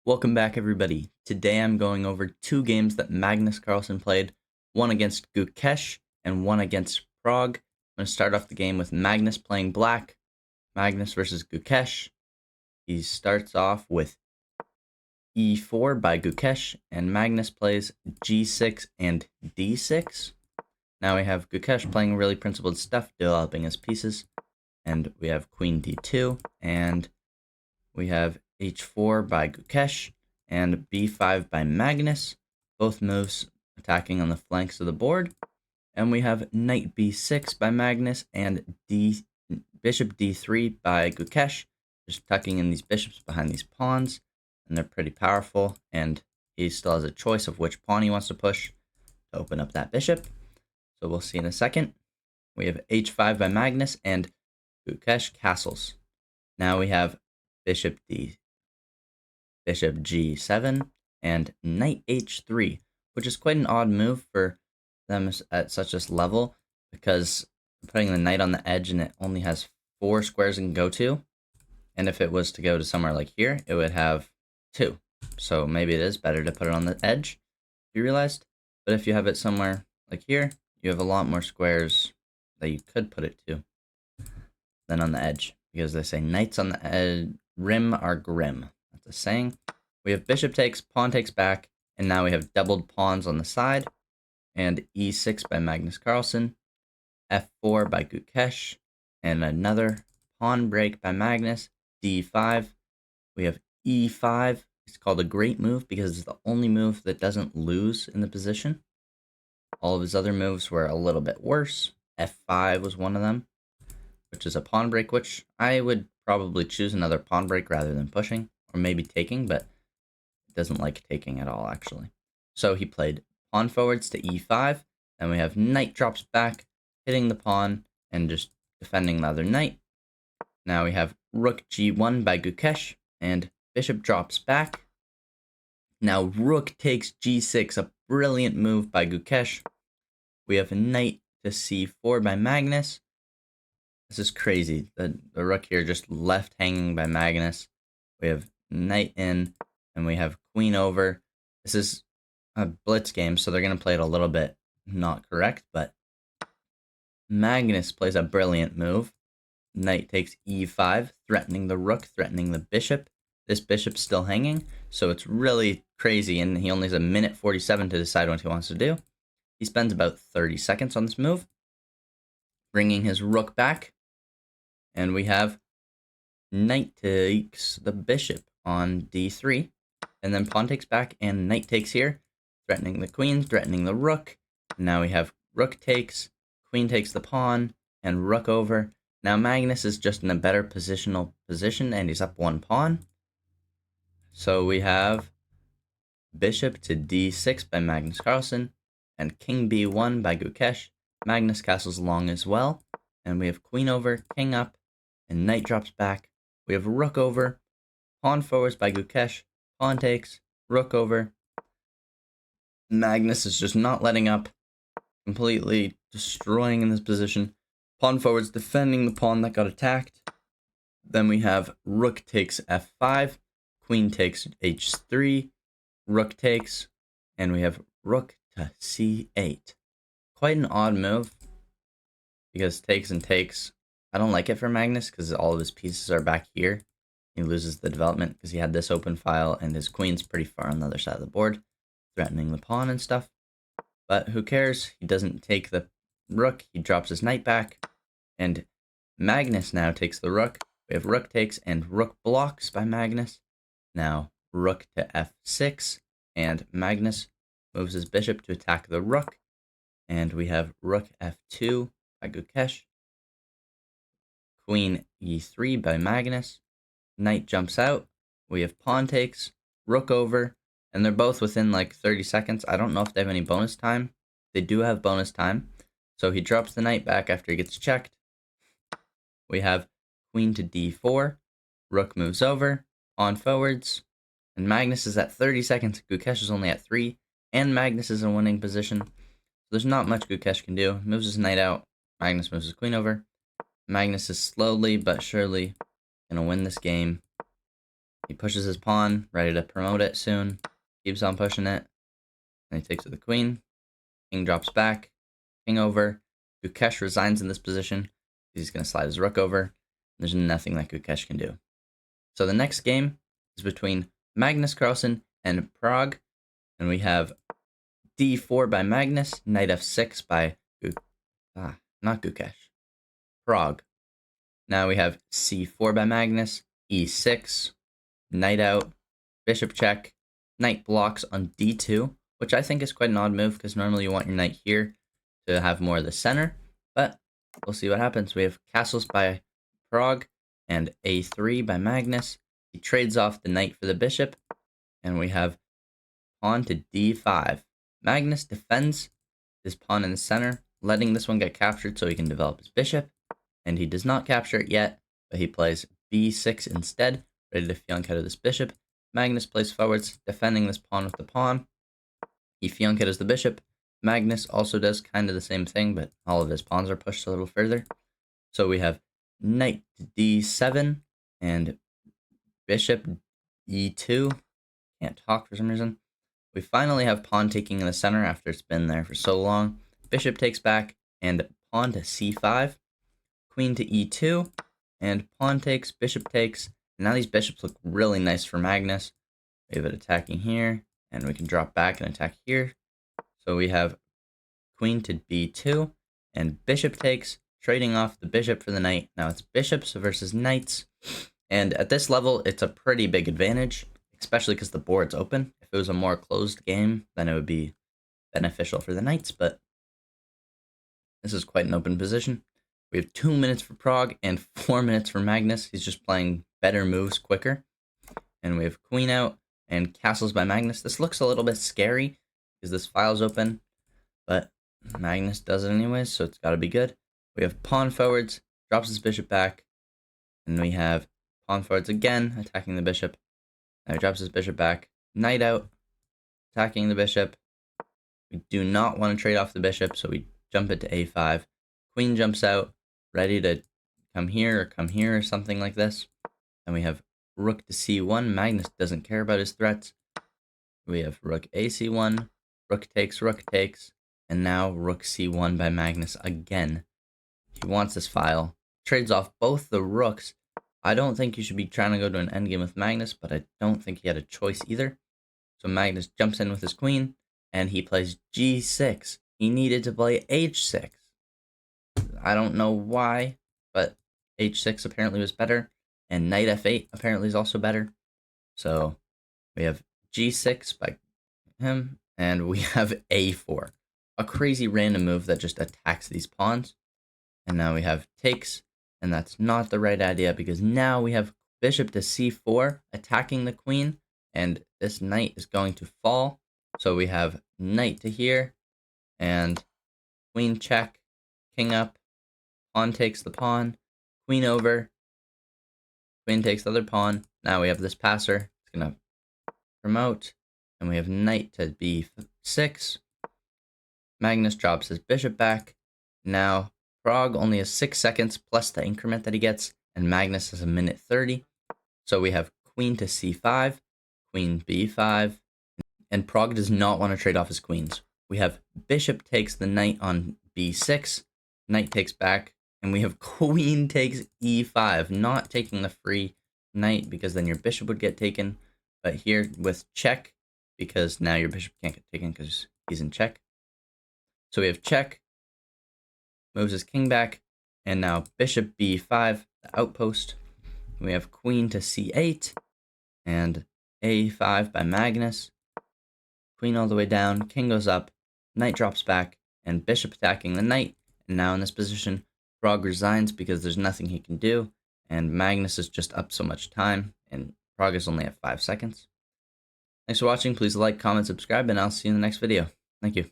Welcome back, everybody. Today I'm going over two games that Magnus Carlsen played, one against Gukesh and one against Prague. I'm going to start off the game with Magnus playing black. Magnus versus Gukesh. He starts off with e4 by Gukesh, and Magnus plays g6 and d6. Now we have Gukesh playing really principled stuff, developing his pieces, and we have queen d2, and we have h4 by Gukesh and b5 by Magnus, both moves attacking on the flanks of the board. And we have knight b6 by Magnus and bishop d3 by Gukesh, just tucking in these bishops behind these pawns, and they're pretty powerful, and he still has a choice of which pawn he wants to push to open up that bishop. So we'll see in a second. We have h5 by Magnus and Gukesh castles. Now we have bishop g7 and knight h3, which is quite an odd move for them at such a level, because putting the knight on the edge and it only has 4 squares it can go to, and if it was to go to somewhere like here, it would have 2. So maybe it is better to put it on the edge, you realized. But if you have it somewhere like here, you have a lot more squares that you could put it to than on the edge, because they say knights on the rim are grim. That's a saying. We have bishop takes, pawn takes back, and now we have doubled pawns on the side, and e6 by Magnus Carlsen, f4 by Gukesh, and another pawn break by Magnus, d5. We have e5. It's called a great move because it's the only move that doesn't lose in the position. All of his other moves were a little bit worse. f5 was one of them, which is a pawn break, which I would probably choose another pawn break rather than pushing, or maybe taking, but it doesn't like taking at all, actually. So he played pawn forwards to e5, and we have knight drops back, hitting the pawn, and just defending the other knight. Now we have rook g1 by Gukesh, and bishop drops back. Now rook takes g6, a brilliant move by Gukesh. We have knight to c4 by Magnus. This is crazy. The rook here just left hanging by Magnus. We have knight in, and we have queen over. This is a blitz game, so they're going to play it a little bit not correct, but Magnus plays a brilliant move. Knight takes e5, threatening the rook, threatening the bishop. This bishop's still hanging, so it's really crazy, and he only has a minute 47 to decide what he wants to do. He spends about 30 seconds on this move, bringing his rook back. And we have knight takes the bishop on d3, and then pawn takes back, and knight takes here, threatening the queen, threatening the rook. Now we have rook takes, queen takes the pawn, and rook over. Now Magnus is just in a better positional position, and he's up 1 pawn. So we have bishop to d6 by Magnus Carlsen, and king b1 by Gukesh. Magnus castles long as well, and we have queen over, king up, and knight drops back. We have rook over, pawn forwards by Gukesh, pawn takes, rook over. Magnus is just not letting up, completely destroying in this position. Pawn forwards defending the pawn that got attacked. Then we have rook takes f5, queen takes h3, rook takes, and we have rook to c8. Quite an odd move, because takes and takes, I don't like it for Magnus because all of his pieces are back here. He loses the development because he had this open file, and his queen's pretty far on the other side of the board, threatening the pawn and stuff. But who cares? He doesn't take the rook. He drops his knight back, and Magnus now takes the rook. We have rook takes and rook blocks by Magnus. Now rook to f6, and Magnus moves his bishop to attack the rook. And we have rook f2 by Gukesh. Queen e3 by Magnus. Knight jumps out. We have pawn takes, rook over, and they're both within like 30 seconds. I don't know if they have any bonus time. They do have bonus time. So he drops the knight back after he gets checked. We have queen to d4. Rook moves over, pawn forwards, and Magnus is at 30 seconds. Gukesh is only at 3, and Magnus is in a winning position. There's not much Gukesh can do. Moves his knight out. Magnus moves his queen over. Magnus is slowly but surely going to win this game. He pushes his pawn, ready to promote it soon. Keeps on pushing it. And he takes with the queen. King drops back. King over. Gukesh resigns in this position. He's going to slide his rook over. There's nothing that Gukesh can do. So the next game is between Magnus Carlsen and Prague. And we have d4 by Magnus, knight f6 by not Gukesh, Prague. Now we have c4 by Magnus, e6, knight out, bishop check, knight blocks on d2, which I think is quite an odd move because normally you want your knight here to have more of the center, but we'll see what happens. We have castles by Prague and a3 by Magnus. He trades off the knight for the bishop, and we have pawn to d5. Magnus defends his pawn in the center, letting this one get captured so he can develop his bishop, and he does not capture it yet, but he plays b6 instead, ready to fianchetto this bishop. Magnus plays forwards, defending this pawn with the pawn. He fianchettos the bishop. Magnus also does kind of the same thing, but all of his pawns are pushed a little further. So we have knight to d7 and bishop e2. Can't talk for some reason. We finally have pawn taking in the center after it's been there for so long. Bishop takes back and pawn to c5. Queen to e2 and pawn takes, bishop takes. Now these bishops look really nice for Magnus. We have it attacking here, and we can drop back and attack here. So we have queen to b2 and bishop takes, trading off the bishop for the knight. Now it's bishops versus knights, and at this level it's a pretty big advantage, especially because the board's open. If it was a more closed game, then it would be beneficial for the knights, but this is quite an open position. We have 2 minutes for Prague and 4 minutes for Magnus. He's just playing better moves quicker. And we have queen out and castles by Magnus. This looks a little bit scary because this file's open, but Magnus does it anyways, so it's got to be good. We have pawn forwards, drops his bishop back, and we have pawn forwards again, attacking the bishop. Now he drops his bishop back, knight out, attacking the bishop. We do not want to trade off the bishop, so we jump it to a5. Queen jumps out, ready to come here or something like this. And we have rook to c1. Magnus doesn't care about his threats. We have rook ac1, rook takes, and now rook c1 by Magnus again. He wants this file. Trades off both the rooks. I don't think you should be trying to go to an endgame with Magnus, but I don't think he had a choice either. So Magnus jumps in with his queen, and he plays g6. He needed to play h6. I don't know why, but h6 apparently was better, and knight f8 apparently is also better. So we have g6 by him, and we have a4. A crazy random move that just attacks these pawns. And now we have takes, and that's not the right idea because now we have bishop to c4 attacking the queen, and this knight is going to fall. So we have knight to here, and queen check, king up, pawn takes the pawn, queen over, queen takes the other pawn. Now we have this passer. It's going to promote, and we have knight to b6. Magnus drops his bishop back. Now Prague only has 6 seconds plus the increment that he gets, and Magnus has a minute 30. So we have queen to c5, queen b5, and Prague does not want to trade off his queens. We have bishop takes the knight on b6, knight takes back, and we have queen takes e5, not taking the free knight because then your bishop would get taken, but here with check, because now your bishop can't get taken because he's in check. So we have check, moves his king back, and now bishop b5, the outpost. We have queen to c8, and a5 by Magnus. Queen all the way down, king goes up, knight drops back, and bishop attacking the knight. And now in this position, Prague resigns because there's nothing he can do, and Magnus is just up so much time, and Prague is only at 5 seconds. Thanks for watching. Please like, comment, subscribe, and I'll see you in the next video. Thank you.